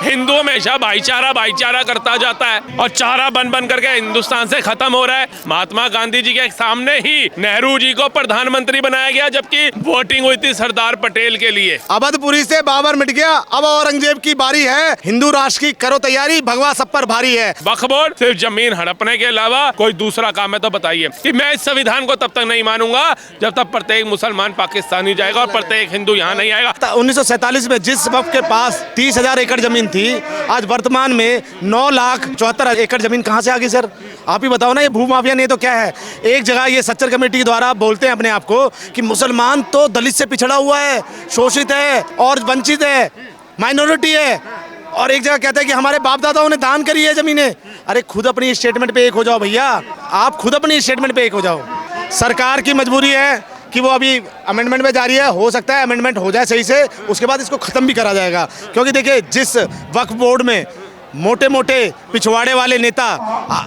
हिंदू हमेशा भाईचारा भाईचारा करता जाता है और चारा बन बन करके हिंदुस्तान से खत्म हो रहा है। महात्मा गांधी जी के सामने ही नेहरू जी को प्रधानमंत्री बनाया गया, जबकि वोटिंग हुई थी सरदार पटेल के लिए। अवधपुरी से बाबर मिट गया, अब औरंगजेब की बारी है। हिंदू राष्ट्र की करो तैयारी, भगवा सब पर भारी है। वक्फ बोर्ड सिर्फ जमीन हड़पने के अलावा कोई दूसरा काम है तो बताइए। कि मैं इस संविधान को तब तक नहीं मानूंगा जब तक प्रत्येक मुसलमान पाकिस्तानी जाएगा और प्रत्येक हिंदू यहाँ नहीं आएगा। 1947 में जिस वक्त के पास 30,000 एकड़ जमीन थी, आज वर्तमान में 9,74,000 एकड़ जमीन कहाँ से आ गई सर? आप ही बताओ ना, ये भू माफिया नहीं तो क्या है? एक जगह ये सच्चर कमेटी द्वारा बोलते हैं अपने आप को कि मुसलमान तो दलित से पिछड़ा हुआ है, शोषित है और वंचित है, माइनॉरिटी है, और एक जगह कहते हैं कि हमारे बाप दादाओं ने दान करी है जमीनें। अरे खुद अपनी स्टेटमेंट पे एक हो जाओ भैया, आप खुद अपनी स्टेटमेंट पे एक हो जाओ। सरकार की मजबूरी है कि वो अभी अमेंडमेंट में जारी है, हो सकता है अमेंडमेंट हो जाए सही से, उसके बाद इसको ख़त्म भी करा जाएगा। क्योंकि देखिए, जिस वक्फ बोर्ड में मोटे मोटे पिछवाड़े वाले नेता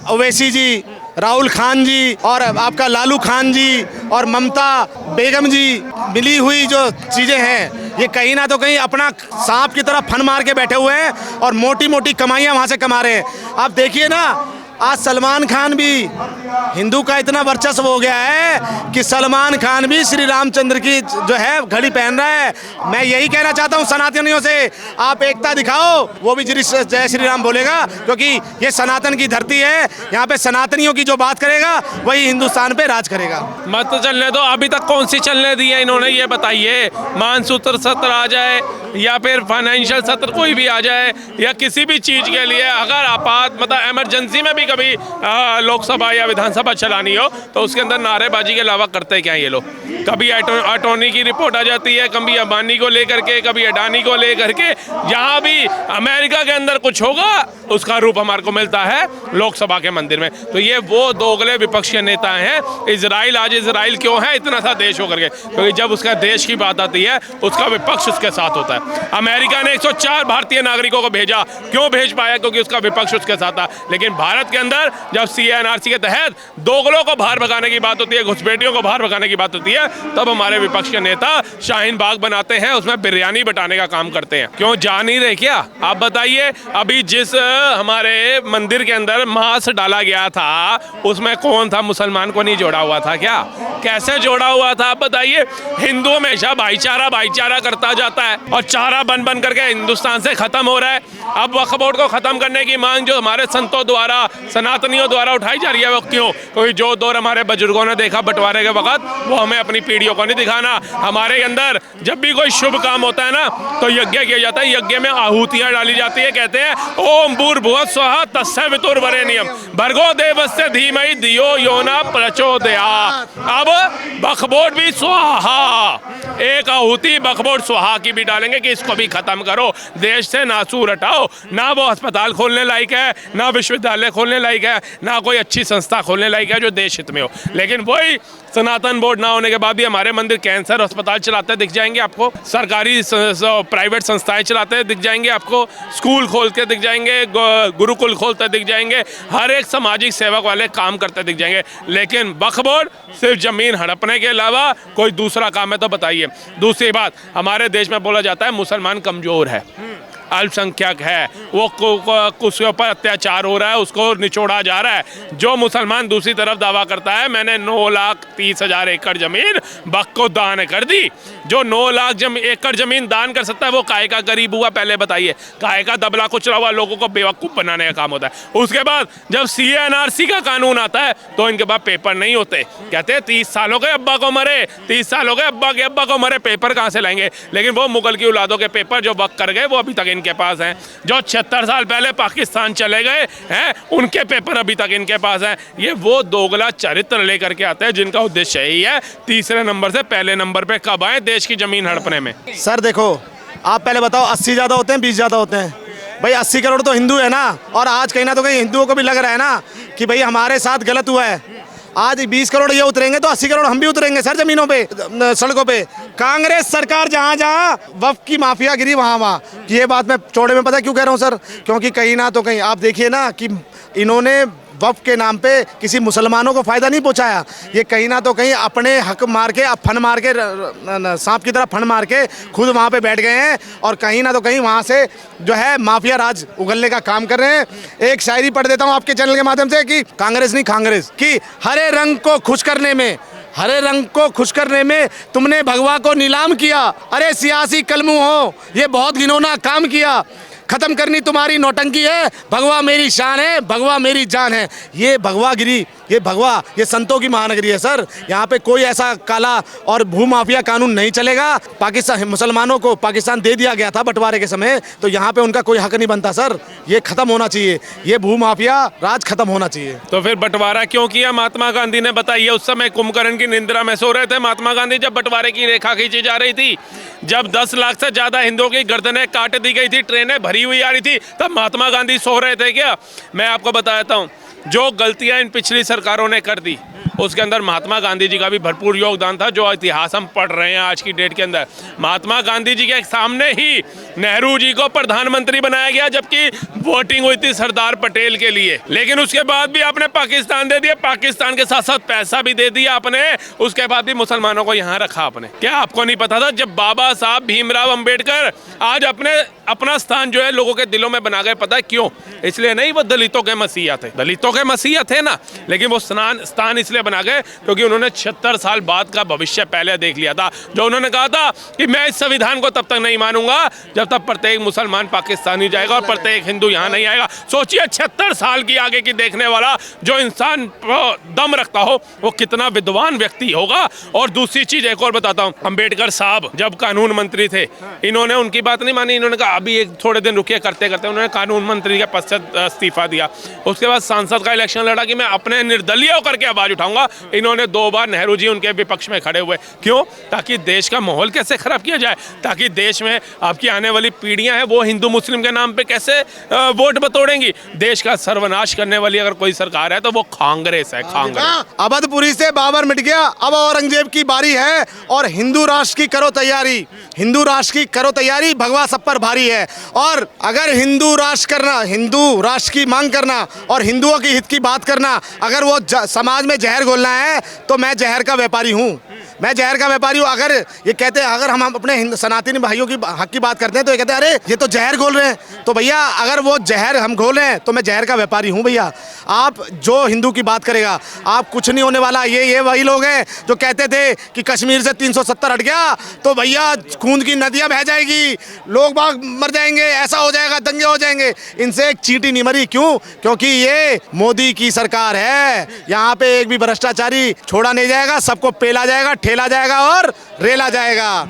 ओवैसी जी, राहुल खान जी और आपका लालू खान जी और ममता बेगम जी मिली हुई जो चीज़ें हैं, ये कहीं ना तो कहीं अपना सांप की तरह फन मार के बैठे हुए हैं और मोटी मोटी कमाइयाँ वहाँ से कमा रहे हैं। आप देखिए ना, आज सलमान खान भी हिंदू का इतना वर्चस्व हो गया है कि सलमान खान भी श्री रामचंद्र की जो है घड़ी पहन रहा है। मैं यही कहना चाहता हूँ सनातनियों से, आप एकता दिखाओ, वो भी जय श्री राम बोलेगा, क्योंकि ये सनातन की धरती है। यहाँ पे सनातनियों की जो बात करेगा वही हिंदुस्तान पे राज करेगा। मत तो चलने दो, अभी तक कौन सी चलने दी है इन्होंने, ये बताइए। मानसूत्र सत्र आ जाए या फिर फाइनेंशियल सत्र कोई भी आ जाए या किसी भी चीज़ के लिए अगर आपात मतलब इमरजेंसी में भी कभी लोकसभा या विधानसभा चलानी हो तो उसके अंदर नारेबाजी के अलावा करते क्या ये लोग? कभी अटॉर्नी की रिपोर्ट आ जाती है, कभी अंबानी को लेकर के, कभी अडानी को लेकर के। जहाँ भी अमेरिका के अंदर कुछ होगा उसका रूप हमारे को मिलता है लोकसभा के मंदिर में। तो ये वो दोगले विपक्ष के नेता हैं। इजराइल, आज इजराइल क्यों है इतना सा देश होकर के? क्योंकि जब उसका देश की बात आती है उसका विपक्ष उसके साथ होता है। अमेरिका ने 104 भारतीय नागरिकों को भेजा, क्यों भेज पाया? क्योंकि उसका विपक्ष उसके साथ था। लेकिन भारत के अंदर जब CA/NRC के तहत दोगलों को बाहर भगाने की बात होती है, घुसपैठियों को बाहर भगाने की बात होती है, तब हमारे विपक्ष के नेता शाहीन बाग बनाते हैं, उसमें बिरयानी बटाने का काम करते हैं। क्यों जा नहीं रहे क्या? आप बताइए। अभी जिस हमारे मंदिर के अंदर मांस डाला गया था उसमें कौन था? मुसलमान को नहीं जोड़ा हुआ था क्या? कैसे जोड़ा हुआ था आप बताइए? हिंदू हमेशा भाईचारा भाईचारा करता जाता है और चारा बन बन करके हिंदुस्तान से खत्म हो रहा है। अब वक्फ बोर्ड को खत्म करने की मांग जो हमारे संतों द्वारा, सनातनियों द्वारा उठाई जा रही है, वो क्यों? क्योंकि जो दौर हमारे बुजुर्गों ने देखा बंटवारे के वक्त, वो हमें अपनी पीढ़ियों को नहीं दिखाना। हमारे अंदर जब भी कोई शुभ काम होता है ना तो यज्ञ किया जाता है, यज्ञ में आहुतियां डाली जाती है। कहते हैं ओम भूर्भुवः स्वः तस्य वितुर्वरेण्यं भर्गो देवस्य धीमहि धियो यो न प्रचोदयात्। अब वक्फ बोर्ड भी स्वाहा, एक आहुति वक्फ बोर्ड स्वाहा की भी डालेंगे कि इसको भी खत्म करो, देश से नासूर हटाओ। ना वो अस्पताल खोलने लायक है, ना विश्वविद्यालय खोलने लायक है, ना कोई अच्छी संस्था खोलने लायक है जो देश हित में हो। लेकिन वही सनातन बोर्ड ना होने के बाद भी हमारे मंदिर कैंसर अस्पताल चलाते दिख जाएंगे आपको, सरकारी प्राइवेट संस्थाएं चलाते दिख जाएंगे आपको, स्कूल खोलते दिख जाएंगे, गुरुकुल खोलते दिख जाएंगे, हर एक सामाजिक सेवक वाले काम करते दिख जाएंगे। लेकिन वक्फ बोर्ड सिर्फ जमीन हड़पने के अलावा कोई दूसरा काम है तो बताइए। दूसरी बात, हमारे देश में बोला जाता है मुसलमान कमजोर है, अल्पसंख्यक है, वो उसके ऊपर अत्याचार हो रहा है, उसको निचोड़ा जा रहा है। जो मुसलमान दूसरी तरफ दावा करता है मैंने 9,30,000 एकड़ जमीन वक्फ को दान कर दी, जो 9 लाख एकड़ जमीन दान कर सकता है वो काहे का गरीब हुआ? पहले बताइए। काहे का दबला कुचला हुआ लोगों को बेवकूफ़ बनाने का काम होता है। उसके बाद जब CA/NRC का कानून आता है तो इनके पास पेपर नहीं होते। कहते हैं 30 साल हो गए अब्बा को मरे, 30 साल हो गए अब्बा के अब्बा को मरे, पेपर कहाँ से लाएंगे? लेकिन वो मुगल की औलादों के पेपर जो वक्त कर गए वो अभी तक इनके पास हैं। जो 76 साल पहले पाकिस्तान चले गए हैं उनके पेपर अभी तक इनके पास हैं। ये वो दोगला चरित्र लेकर के आते हैं जिनका उद्देश्य यही है तीसरे नंबर से पहले नंबर पे कब आए देश की जमीन हड़पने में। सर देखो, आप पहले बताओ 80 ज़्यादा होते हैं 20 ज़्यादा होते हैं? भाई 80 करोड़ तो हिंदू है ना, और आज कहीं ना तो कहीं हिंदुओं को भी लग रहा है ना कि भाई हमारे साथ गलत हुआ है। आज 20 करोड़ ये उतरेंगे तो 80 करोड़ हम भी उतरेंगे सर जमीनों पे, सड़कों पे। कांग्रेस सरकार जहाँ जहाँ वक्फ की माफिया गिरी वहाँ वहाँ, ये बात मैं चौड़े में पता क्यों कह रहा हूँ सर? क्योंकि कहीं ना तो कहीं आप देखिए ना कि इन्होंने वक्फ के नाम पे किसी मुसलमानों को फ़ायदा नहीं पहुंचाया। ये कहीं ना तो कहीं अपने हक मार के, अब फन मार के, सांप की तरह फन मार के खुद वहाँ पे बैठ गए हैं और कहीं ना तो कहीं वहाँ से जो है माफिया राज उगलने का काम कर रहे हैं। एक शायरी पढ़ देता हूँ आपके चैनल के माध्यम से कि कांग्रेस नहीं कांग्रेस कि हरे रंग को खुश करने में, हरे रंग को खुश करने में तुमने भगवा को नीलाम किया। अरे सियासी कलमू हो, ये बहुत घिनौना काम किया। खत्म करनी तुम्हारी नौटंकी है, भगवा मेरी शान है, भगवा मेरी जान है। ये भगवागिरी, ये भगवा, ये संतों की महानगरी है सर। यहाँ पे कोई ऐसा काला और भूमाफिया कानून नहीं चलेगा। पाकिस्तान, मुसलमानों को पाकिस्तान दे दिया गया था बंटवारे के समय, तो यहाँ पे उनका कोई हक नहीं बनता सर। ये खत्म होना चाहिए, ये भूमाफिया राज खत्म होना चाहिए। तो फिर बंटवारा क्यों किया महात्मा गांधी ने, बताइए। उस समय कुंभकर्ण की निंद्रा में सो रहे थे महात्मा गांधी जब बंटवारे की रेखा खींची जा रही थी, जब 10 लाख से ज्यादा हिंदुओं की गर्दनें काट दी गई थी, ट्रेनें भरी हुई आ रही थी, तब महात्मा गांधी सो रहे थे क्या? मैं आपको बताता हूँ, जो गलतियां इन पिछली सरकारों ने कर दी उसके अंदर महात्मा गांधी जी का भी भरपूर योगदान था। जो इतिहास हम पढ़ रहे हैं आज की डेट के अंदर, महात्मा गांधी जी के सामने ही नेहरू जी को प्रधानमंत्री बनाया गया, जबकि वोटिंग हुई थी सरदार पटेल के लिए। लेकिन उसके बाद भी आपने पाकिस्तान दे दिया, पाकिस्तान के साथ साथ पैसा भी दे दिया आपने, उसके बाद भी मुसलमानों को यहाँ रखा आपने। क्या आपको नहीं पता था जब बाबा साहब भीमराव अंबेडकर आज अपना स्थान जो है लोगों के दिलों में बना गए? पता है क्यों? इसलिए नहीं वो दलितों के मसीहा थे, दलितों के मसीहा थे ना, लेकिन वो स्थान इसलिए बना गए क्योंकि उन्होंने 76 साल बाद का भविष्य पहले देख लिया था। जो उन्होंने कहा था कि मैं इस संविधान को तब तक नहीं मानूंगा जब तक प्रत्येक मुसलमान पाकिस्तानी जाएगा और प्रत्येक हिंदू यहाँ नहीं आएगा। सोचिए 76 साल की आगे की देखने वाला जो इंसान दम रखता हो वो कितना विद्वान व्यक्ति होगा। और दूसरी चीज एक और बताता हूँ, अंबेडकर साहब जब कानून मंत्री थे, इन्होंने उनकी बात नहीं मानी। इन्होंने कहा अभी एक थोड़े दिन रुकिए, करते करते उन्होंने कानून मंत्री के पद से इस्तीफा दिया। उसके बाद सांसद का इलेक्शन लड़ा कि मैं अपने निर्दलीय होकर के आवाज उठाऊंगा। इन्होंने 2 बार नेहरू जी उनके विपक्ष में खड़े हुए। क्यों? ताकि देश का माहौल कैसे खराब किया जाए, ताकि देश में आपकी आने वाली पीढ़ियां हैं वो हिंदू मुस्लिम के नाम पे कैसे वोट बटोरेंगी। देश का सर्वनाश करने वाली अगर कोई सरकार है तो वो कांग्रेस है, कांग्रेस। अवधपुरी से बाबर मिट गया, अब औरंगजेब की बारी है और हिंदू राष्ट्र की करो तैयारी, हिंदू राष्ट्र की करो तैयारी, भगवा सब पर भारी है। और अगर हिंदू राष्ट्र करना, हिंदू राष्ट्र की मांग करना और हिंदुओं के हित की बात करना, अगर वो समाज में जहर घोलना है तो मैं जहर का व्यापारी हूँ, मैं जहर का व्यापारी हूँ। अगर ये कहते हैं, अगर हम अपने सनातनी भाइयों की हक की बात करते हैं तो ये कहते हैं अरे ये तो जहर घोल रहे हैं। तो भैया अगर वो जहर हम घोल रहे हैं तो मैं जहर का व्यापारी हूँ भैया। आप जो हिंदू की बात करेगा, आप कुछ नहीं होने वाला। ये वही लोग हैं जो कहते थे कि कश्मीर से 370 हट गया तो भैया खून की नदियाँ बह जाएगी, लोग बाग मर जाएंगे, ऐसा हो जाएगा, दंगे हो जाएंगे। इनसे एक चींटी नहीं मरी। क्यों? क्योंकि ये मोदी की सरकार है। यहाँ पे एक भी भ्रष्टाचारी छोड़ा नहीं जाएगा, सबको पेला जाएगा, ठेला जाएगा और रेला जाएगा।